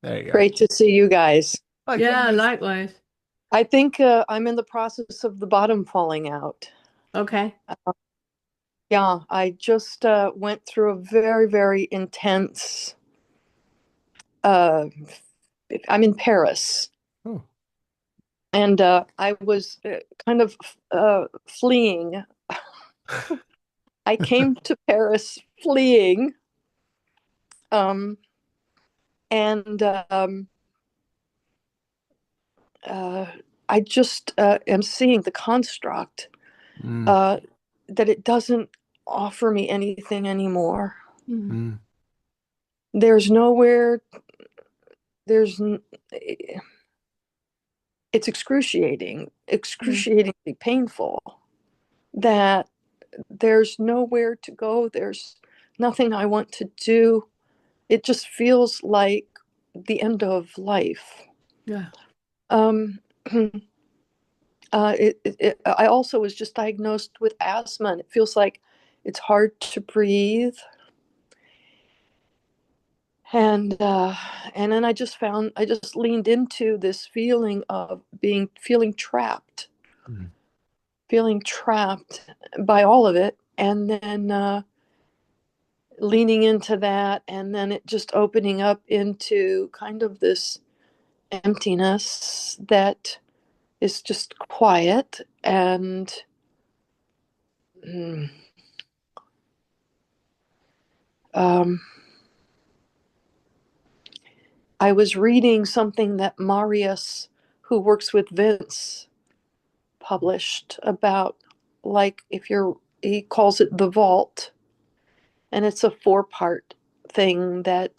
There you go. Great to see you guys. Likewise. Yeah, likewise. I think I'm in the process of the bottom falling out. Okay. Yeah, I just went through a very, very intense. Uh, I'm in Paris, Oh. and I was kind of fleeing. I came to Paris fleeing, um, and uh, I just am seeing the construct Mm, uh, that it doesn't offer me anything anymore. Mm. mm, There's nowhere, there's, it's Mm. excruciatingly painful that there's nowhere to go. There's nothing I want to do. It just feels like the end of life. Yeah. Um, I also was just diagnosed with asthma, and it feels like it's hard to breathe. And and then I just leaned into this feeling of being mm. feeling trapped by all of it, and then leaning into that, and then it just opening up into kind of this emptiness that is just quiet. And mm, um, I was reading something that Marius, who works with Vince, published about, like, if you're, he calls it the vault, and it's a four-part thing that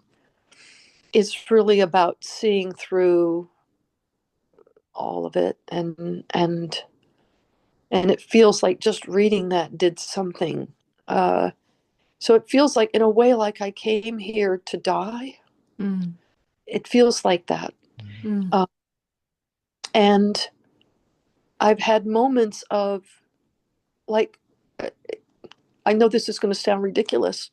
is really about seeing through all of it. And it feels like just reading that did something. So it feels like, in a way, like I came here to die. Mm. It feels like that. Mm. uh, and I've had moments of, like, I know this is going to sound ridiculous,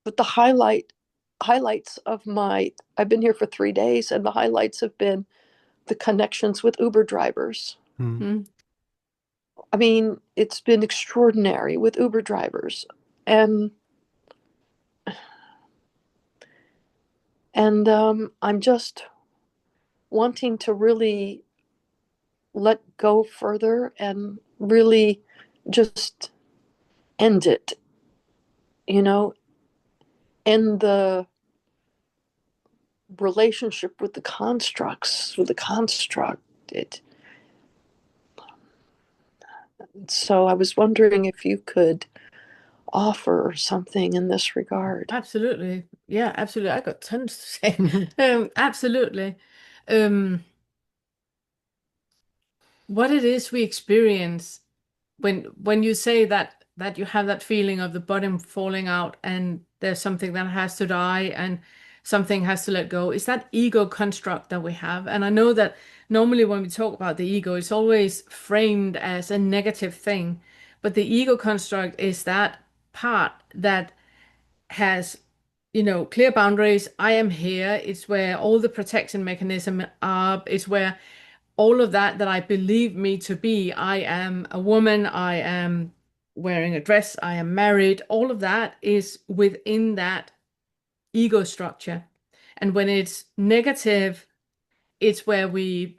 but the highlights of my, I've been here for 3 days, and the highlights have been the connections with Uber drivers. Mm. Mm. I mean, it's been extraordinary with Uber drivers. And and I'm just wanting to really let go further and really just end it, you know, end the relationship with the constructs, with the construct. It, so I was wondering if you could offer something in this regard. Absolutely. Yeah, absolutely. I got tons to say. Absolutely. Um, what it is we experience when you say that you have that feeling of the bottom falling out and there's something that has to die and something has to let go, is that ego construct that we have. And I know that normally when we talk about the ego, it's always framed as a negative thing, but the ego construct is that part that has, clear boundaries. I am here. It's where all the protection mechanism are. It's where all of that I believe me to be. I am a woman. I am wearing a dress. I am married. All of that is within that ego structure. And when it's negative, it's where we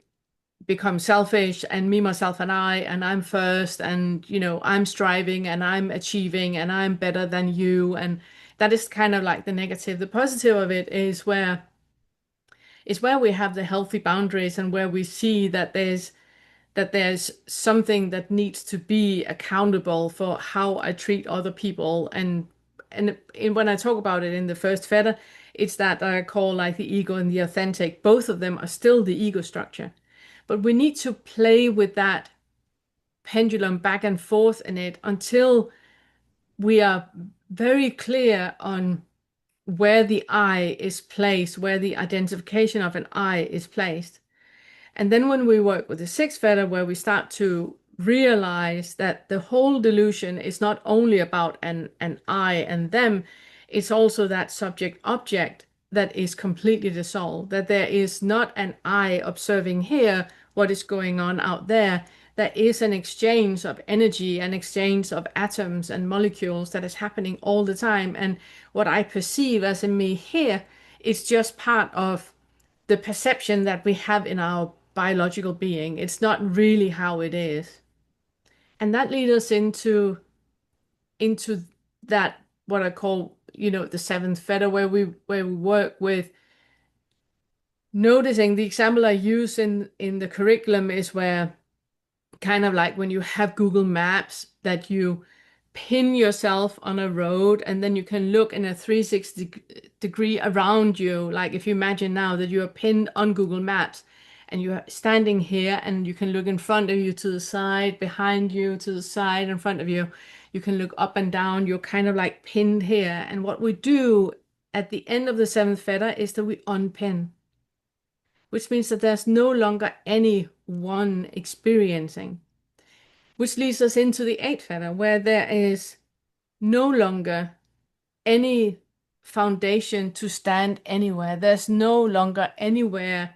become selfish and me, myself, and I'm first, and I'm striving and I'm achieving and I'm better than you. And that is kind of like the negative. The positive of it is where we have the healthy boundaries and where we see that there's something that needs to be accountable for how I treat other people. And when I talk about it in the first feather, it's that I call like the ego and the authentic. Both of them are still the ego structure. But we need to play with that pendulum back and forth in it until we are very clear on where the I is placed, where the identification of an I is placed. And then when we work with the sixth feather, where we start to realize that the whole delusion is not only about an I and them, it's also that subject object that is completely dissolved, that there is not an I observing here what is going on out there. There is an exchange of energy, an exchange of atoms and molecules that is happening all the time. And what I perceive as in me here is just part of the perception that we have in our biological being. It's not really how it is. And that leads us into that what I call, the seventh feather, where we work with noticing. The example I use in the curriculum is where, kind of like when you have Google Maps, that you pin yourself on a road and then you can look in a 360-degree around you. Like if you imagine now that you are pinned on Google Maps and you're standing here and you can look in front of you, to the side, behind you, to the side, in front of you. You can look up and down. You're kind of like pinned here. And what we do at the end of the seventh feather is that we unpin, which means that there's no longer any one experiencing, which leads us into the eighth feather, where there is no longer any foundation to stand anywhere. There's no longer anywhere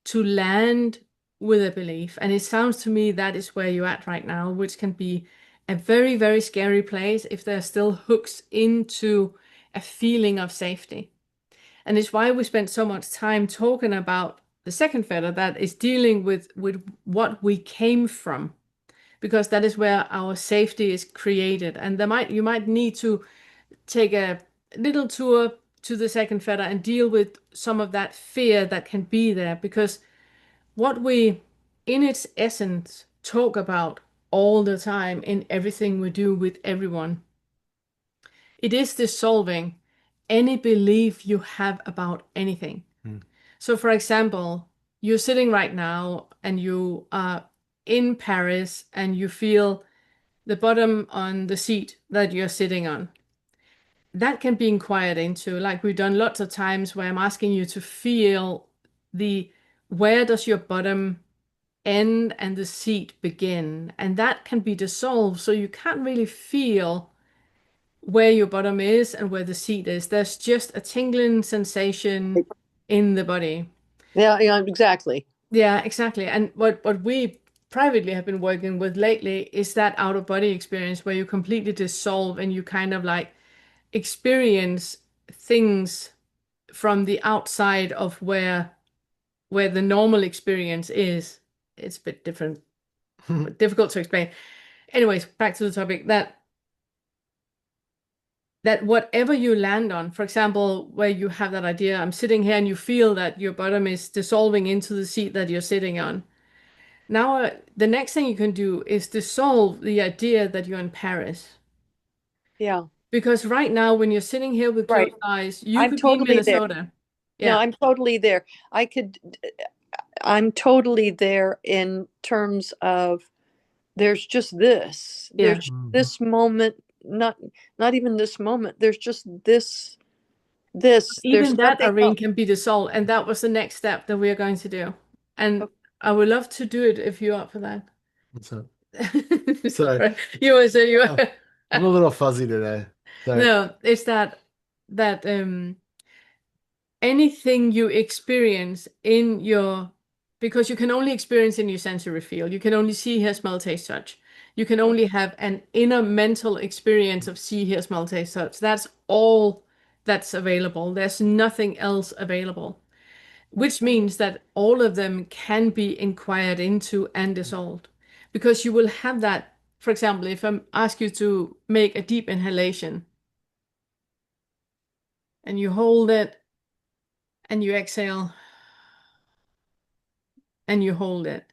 to land with a belief. And it sounds to me that is where you're at right now, which can be a very, very scary place if there are still hooks into a feeling of safety. And it's why we spent so much time talking about the second feather, that is dealing with what we came from, because that is where our safety is created. And you might need to take a little tour to the second feather and deal with some of that fear that can be there, because what we, in its essence, talk about all the time in everything we do with everyone, it is dissolving any belief you have about anything. So, for example, you're sitting right now and you are in Paris and you feel the bottom on the seat that you're sitting on. That can be inquired into, like we've done lots of times, where I'm asking you to feel where does your bottom end and the seat begin? And that can be dissolved, so you can't really feel where your bottom is and where the seat is. There's just a tingling sensation in the body. Yeah, yeah, exactly. Yeah, exactly. And what we privately have been working with lately is that out of body experience, where you completely dissolve and you kind of like experience things from the outside of where the normal experience is. It's a bit different, but difficult to explain. Anyways, back to the topic, that whatever you land on, for example, where you have that idea, I'm sitting here and you feel that your bottom is dissolving into the seat that you're sitting on. Now, the next thing you can do is dissolve the idea that you're in Paris. Yeah, Because right now, when you're sitting here with right. closed eyes, you I'm could be in totally there. Minnesota. No, Yeah. I'm totally there. I'm totally there in terms of there's just this. There's Yeah. just this moment, not even this moment. There's just this. There's Even that, nothing Irene, else. can be dissolved. And that was the next step that we are going to do. And Okay. I would love to do it if you're up for that. What's up? So You always say you are. I'm a little fuzzy today. So No, it's that anything you experience in your, because you can only experience in your sensory field. You can only see, hear, smell, taste, touch. You can only have an inner mental experience of see, hear, smell, taste, touch. That's all that's available. There's nothing else available, which means that all of them can be inquired into and dissolved, because you will have that. For example, if I ask you to make a deep inhalation and you hold it and you exhale and you hold it,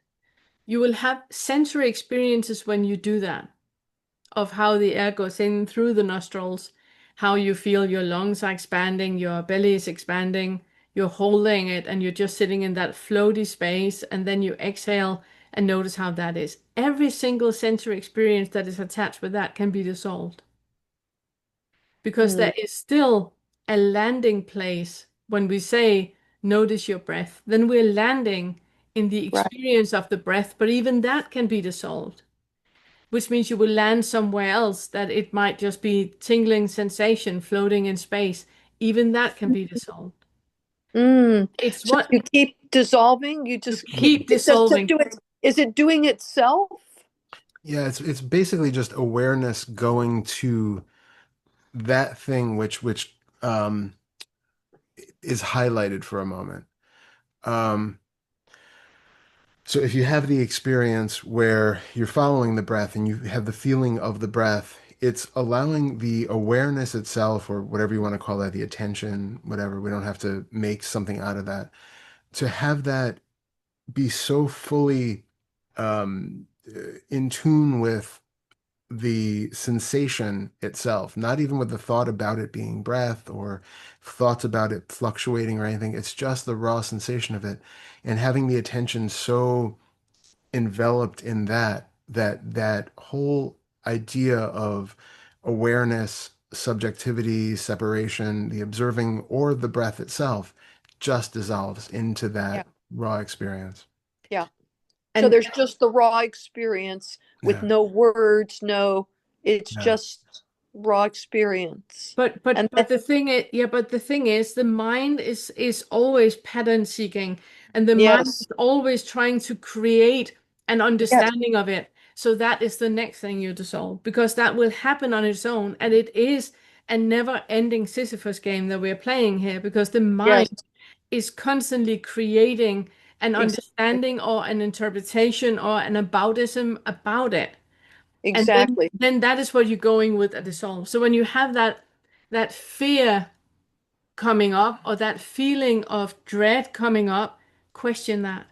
you will have sensory experiences when you do that, of how the air goes in through the nostrils, how you feel your lungs are expanding, your belly is expanding, you're holding it, and you're just sitting in that floaty space, and then you exhale and notice how that is. Every single sensory experience that is attached with that can be dissolved, because Mm, there is still a landing place. When we say notice your breath, then we're landing in the right. experience of the breath, but even that can be dissolved, which means you will land somewhere else, that it might just be tingling sensation floating in space. Even that can be dissolved. Mm. It's So what you keep dissolving. You you just keep does it dissolving. do it? Is it doing itself? Yeah, it's basically just awareness going to that thing which is highlighted for a moment. Um, so if you have the experience where you're following the breath and you have the feeling of the breath, it's allowing the awareness itself, or whatever you want to call that, the attention, whatever, we don't have to make something out of that, to have that be so fully in tune with the sensation itself, not even with the thought about it being breath or thoughts about it fluctuating or anything. It's just the raw sensation of it, and having the attention so enveloped in that whole idea of awareness, subjectivity, separation, the observing, or the breath itself just dissolves into Yeah. that raw experience. Yeah. So And there's just the raw experience with Yeah, no words, it's yeah, just raw experience. but And but then, but the thing is, yeah, but the thing is, the mind is always pattern seeking, and the mind yes, is always trying to create an yes, understanding of it. So that is the next thing you dissolve, because that will happen on its own, and it is a never-ending Sisyphus game that we're playing here, because the yes, mind is constantly creating an exactly, understanding or an interpretation or an aboutism about it. And then exactly. then that is what you're going with at the soul. So when you have that fear coming up or that feeling of dread coming up, question that.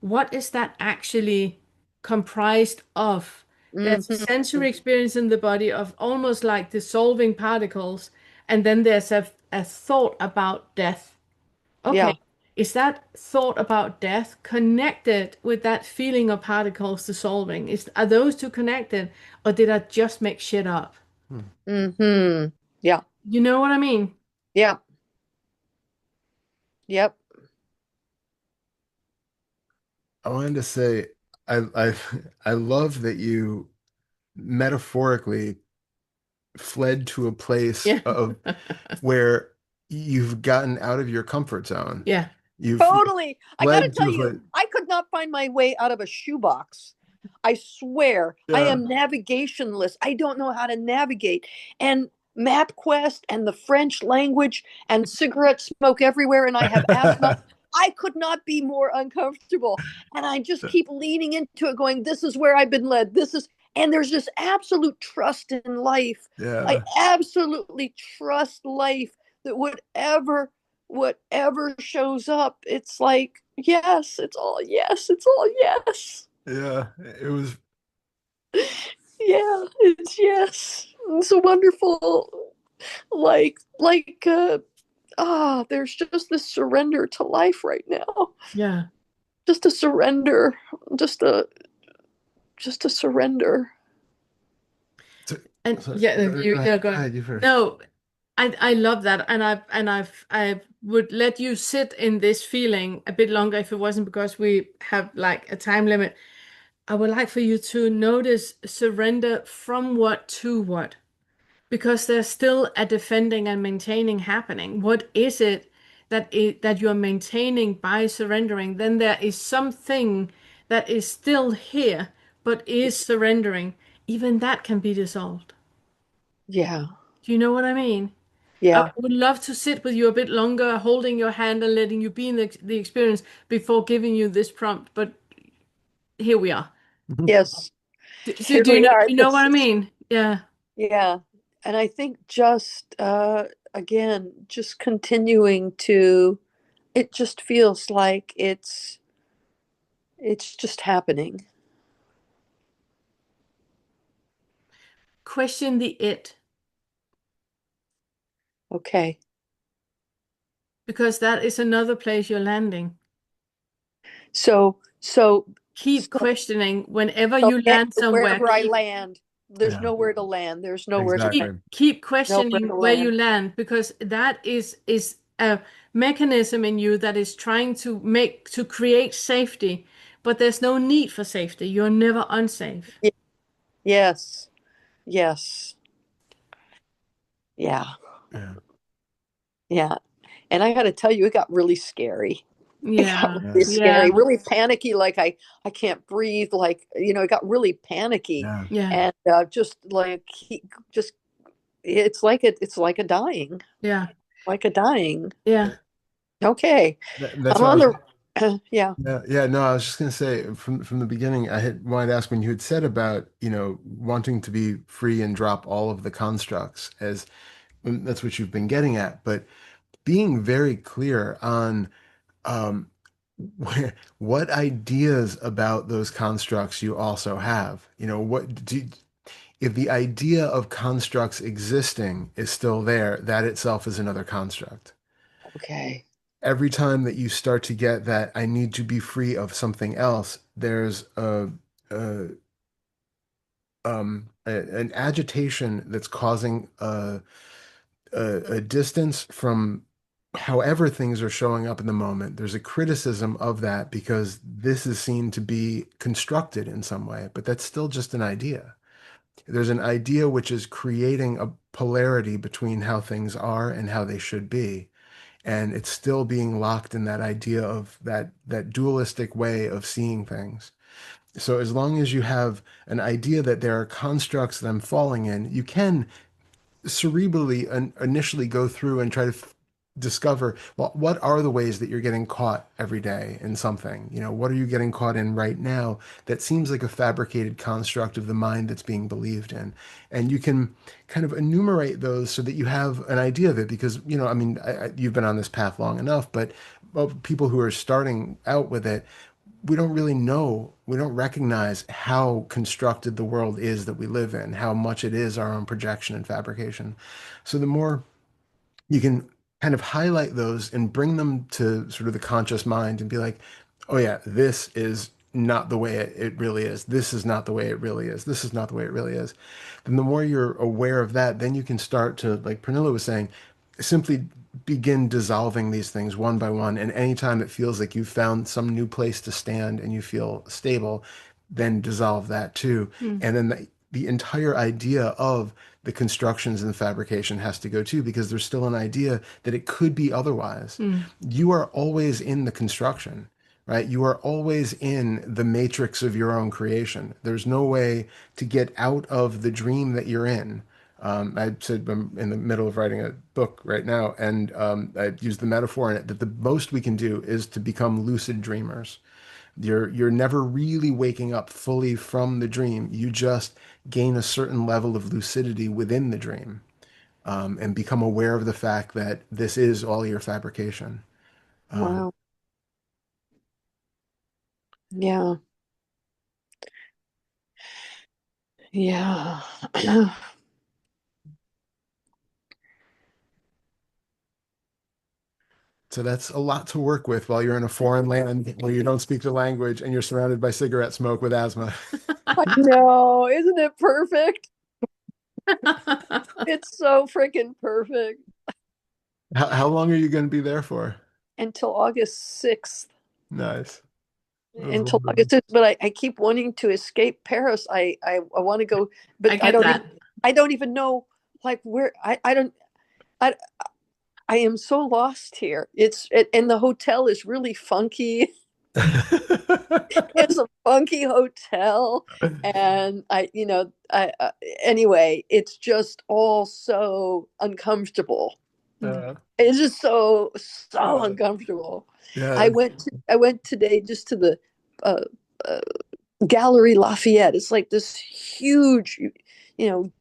What is that actually comprised of? There's a Hmm. sensory experience in the body of almost like dissolving particles, and then there's a thought about death. Okay, Yeah, is that thought about death connected with that feeling of particles dissolving? Are those two connected, or did I just make shit up? Hmm. hmm, yeah, You know what I mean? yeah, yep. I wanted to say I I love that you metaphorically fled to a place Yeah. of where you've gotten out of your comfort zone. Yeah. You've Totally. I got to fled to tell a you, place. I could not find my way out of a shoebox. I swear, I Yeah. am navigationless. I don't know how to navigate. And MapQuest and the French language and cigarette smoke everywhere, and I have asthma. I could not be more uncomfortable. And I just keep leaning into it, going, this is where I've been led. And there's this absolute trust in life. I Yeah. absolutely trust life that whatever shows up, it's like, yes, it's all yes, it's all yes. Yeah. It was Yeah, it's yes. It's a wonderful, there's just this surrender to life right now. Yeah. Just a surrender. Just a just a surrender. so, And so yeah, you yeah, go go ahead. ahead, you first. No, I love that. I would let you sit in this feeling a bit longer if it wasn't because we have like a time limit. I would like for you to notice surrender from what to what, because there's still a defending and maintaining happening. What is it that you're maintaining by surrendering? Then there is something that is still here, but is surrendering. Even that can be dissolved. Yeah. Do you know what I mean? I Yeah. would love to sit with you a bit longer, holding your hand and letting you be in the experience before giving you this prompt, but here we are. Yes. So Here we do are. you know This what I is mean? Yeah. yeah. And I think just again, just continuing to it just feels like it's just happening. Question the it, Okay. because that is another place you're landing. So so Keep so questioning whenever so you land somewhere. wherever I land, there's Yeah, nowhere to land. There's nowhere to land. exactly. Keep Nowhere questioning to where you land. land, because that is a mechanism in you that is trying to create safety, but there's no need for safety. You're never unsafe. Yes. Yes. Yeah. Yeah. Yeah. And I got to tell you, it got really scary. It got Yeah. really Yeah. scary, really panicky. Like I can't breathe. Like, it got really panicky. Yeah. Yeah. And just like just it's like a dying, Yeah. like a dying. Yeah. Okay, That's I'm why I on was. the yeah. Yeah. No, I was just gonna say from the beginning, I had wanted to ask when you had said about, wanting to be free and drop all of the constructs as that's what you've been getting at, but being very clear on um, what ideas about those constructs you also have. If the idea of constructs existing is still there, that itself is another construct. Okay. Every time that you start to get that I need to be free of something else, there's a an agitation that's causing a distance from however things are showing up in the moment. There's a criticism of that because this is seen to be constructed in some way, but that's still just an idea. There's an idea which is creating a polarity between how things are and how they should be. And it's still being locked in that idea of that dualistic way of seeing things. So as long as you have an idea that there are constructs that I'm falling in, you can cerebrally initially go through and try to discover, well, what are the ways that you're getting caught every day in something? What are you getting caught in right now that seems like a fabricated construct of the mind that's being believed in? And you can kind of enumerate those so that you have an idea of it, because I mean, you've been on this path long enough, but people who are starting out with it, we don't really know, we don't recognize how constructed the world is that we live in, how much it is our own projection and fabrication. So the more you can kind of highlight those and bring them to sort of the conscious mind and be like, oh yeah, this is not the way it really is. This is not the way it really is. This is not the way it really is. Then the more you're aware of that, then you can start to, like Pernilla was saying, simply begin dissolving these things one by one. And anytime it feels like you've found some new place to stand and you feel stable, then dissolve that too. Mm. And then the entire idea of the constructions and the fabrication has to go too, because there's still an idea that it could be otherwise. Mm. You are always in the construction, right? You are always in the matrix of your own creation. There's no way to get out of the dream that you're in. I said I'm in the middle of writing a book right now, and I used the metaphor in it that the most we can do is to become lucid dreamers. You're never really waking up fully from the dream. You just gain a certain level of lucidity within the dream, and become aware of the fact that this is all your fabrication. Wow. Yeah. Yeah. So that's a lot to work with while you're in a foreign land where you don't speak the language and you're surrounded by cigarette smoke with asthma. I know. Isn't it perfect? It's so freaking perfect. How long are you going to be there for? Until August 6th. Nice. That was Until wonderful. August 6th. But I keep wanting to escape Paris. I want to go, but I get that. I don't even know like where I don't I I am so lost here. And the hotel is really funky. It's a funky hotel, and anyway, it's just all so uncomfortable. Uh, It's just so uh, uncomfortable. yeah. I went today just to the uh, uh, Gallery Lafayette. It's like this huge, you know,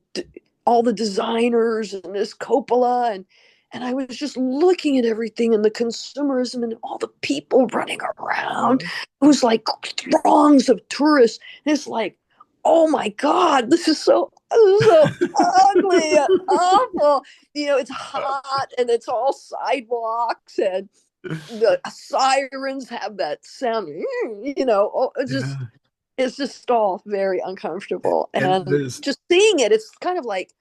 all the designers and this Coppola, and I was just looking at everything and the consumerism and all the people running around. It was like throngs of tourists. And it's like, oh my God, this is so ugly and awful. It's hot and it's all sidewalks and the sirens have that sound. Yeah. It's just all very uncomfortable. And And there's just seeing it, it's kind of like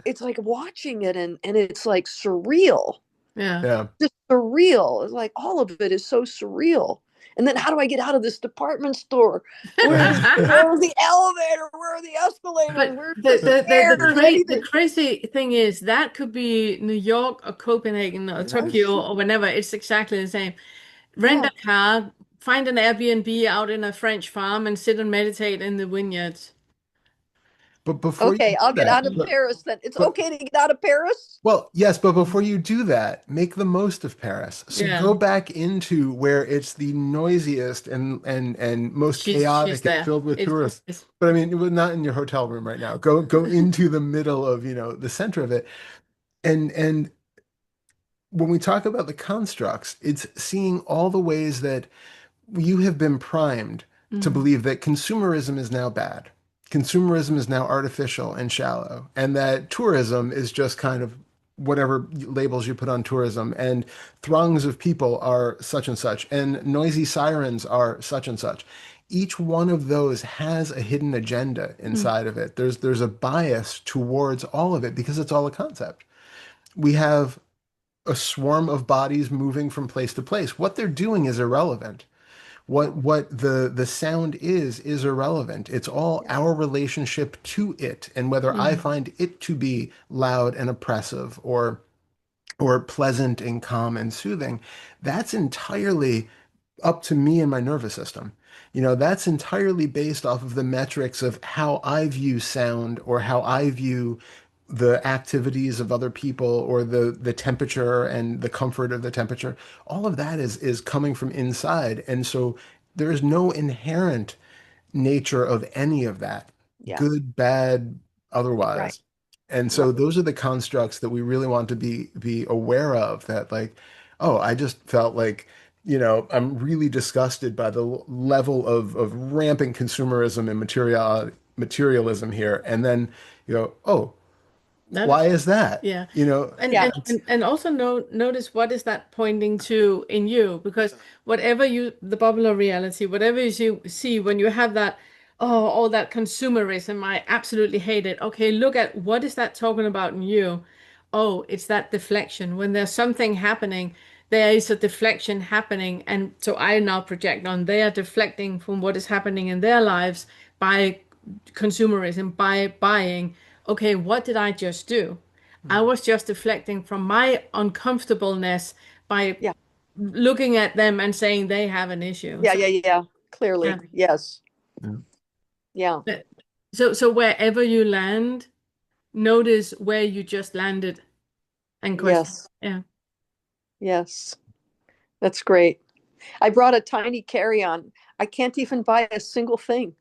it's like watching it and it's like surreal. Yeah. yeah. Just surreal. It's like all of it is so surreal. And then how do I get out of this department store? Where's the elevator? Where are the escalators? But Where's the stairs? the Anything? crazy thing is that could be New York or Copenhagen or Tokyo or whenever. It's exactly the same. Rent Yeah. a car, find an Airbnb out in a French farm and sit and meditate in the vineyards. But before you Okay, do I'll get that, out of Paris then. It's but okay to get out of Paris? well, yes, but before you do that, make the most of Paris. So Yeah, go back into where it's the noisiest and most she's chaotic and there. filled with tourists. It's But I mean, we're not in your hotel room right now. Go into the middle of, the center of it. And when we talk about the constructs, it's seeing all the ways that you have been primed to mm, believe that consumerism is now bad. Consumerism is now artificial and shallow, and that tourism is just kind of whatever labels you put on tourism, and throngs of people are such and such, and noisy sirens are such and such. Each one of those has a hidden agenda mm, inside of it. There's a bias towards all of it because it's all a concept. We have a swarm of bodies moving from place to place. What they're doing is irrelevant. What the sound is irrelevant. It's all Yeah. our relationship to it and whether I mm. find it to be loud and oppressive or pleasant and calm and soothing. That's entirely up to me and my nervous system. That's entirely based off of the metrics of how I view sound or how I view the activities of other people or the temperature and the comfort of the temperature. All of that is coming from inside. And so there is no inherent nature of any of that, Yeah. good, bad, Right. otherwise. And so Right. those are the constructs that we really want to be aware of that like, oh, I just felt like, I'm really disgusted by the level of rampant consumerism and materialism here. And then oh, That why is, is that? yeah. And Yeah. and also notice what is that pointing to in you, because whatever the popular reality, whatever you see when you have that, oh, all that consumerism, I absolutely hate it. Okay, look at what is that talking about in you. Oh, it's that deflection. When there's something happening, there is a deflection happening, and so I now project on they are deflecting from what is happening in their lives by consumerism, by buying. Okay, what did I just do? I was just deflecting from my uncomfortableness by Yeah. looking at them and saying they have an issue. Yeah. So, Yeah. Yeah. Clearly. yeah. Yes. Yeah. Yeah. So wherever you land, notice where you just landed and question. Yes. Yeah. Yes. That's great. I brought a tiny carry-on. I can't even buy a single thing.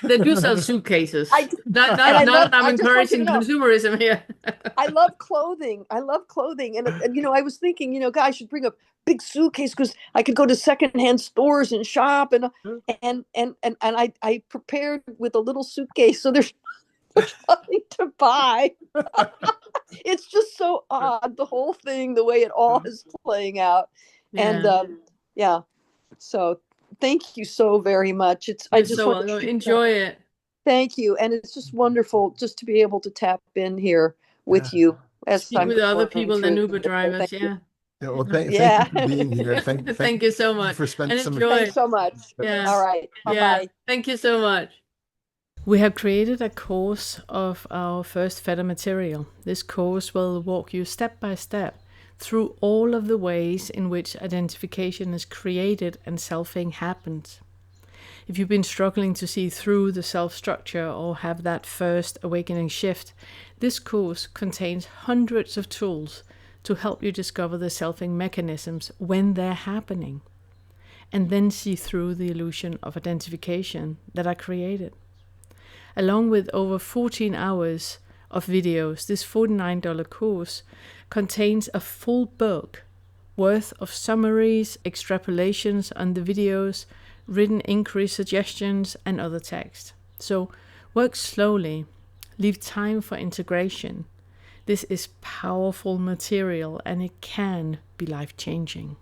They do sell suitcases. I and Not that I'm I just want you to encouraging know, consumerism here. I love clothing. I love clothing. And I was thinking, God, I should bring a big suitcase because I could go to secondhand stores and shop and I prepared with a little suitcase. So there's nothing to buy. It's just so odd, the whole thing, the way it all is playing out. And Yeah. yeah. So thank you so very much. I You're just so want to welcome. Enjoy it. thank you. And it's just wonderful just to be able to tap in here Yeah. with you as Speak I'm with other going people than through Uber this. So drivers. thank you. Yeah. Yeah, well, thank you Yeah. for being here. Thank Thank you so you much. for spending And some. enjoy. Thanks so much. Yeah. All right. Yeah. Bye-bye. Thank you so much. We have created a course of our first Feta material. This course will walk you step by step through all of the ways in which identification is created and selfing happens. If you've been struggling to see through the self-structure or have that first awakening shift, this course contains hundreds of tools to help you discover the selfing mechanisms when they're happening, and then see through the illusion of identification that are created. Along with over 14 hours of videos, this $49 course contains a full book worth of summaries, extrapolations on the videos, written inquiry suggestions, and other text. So work slowly, leave time for integration. This is powerful material and it can be life-changing.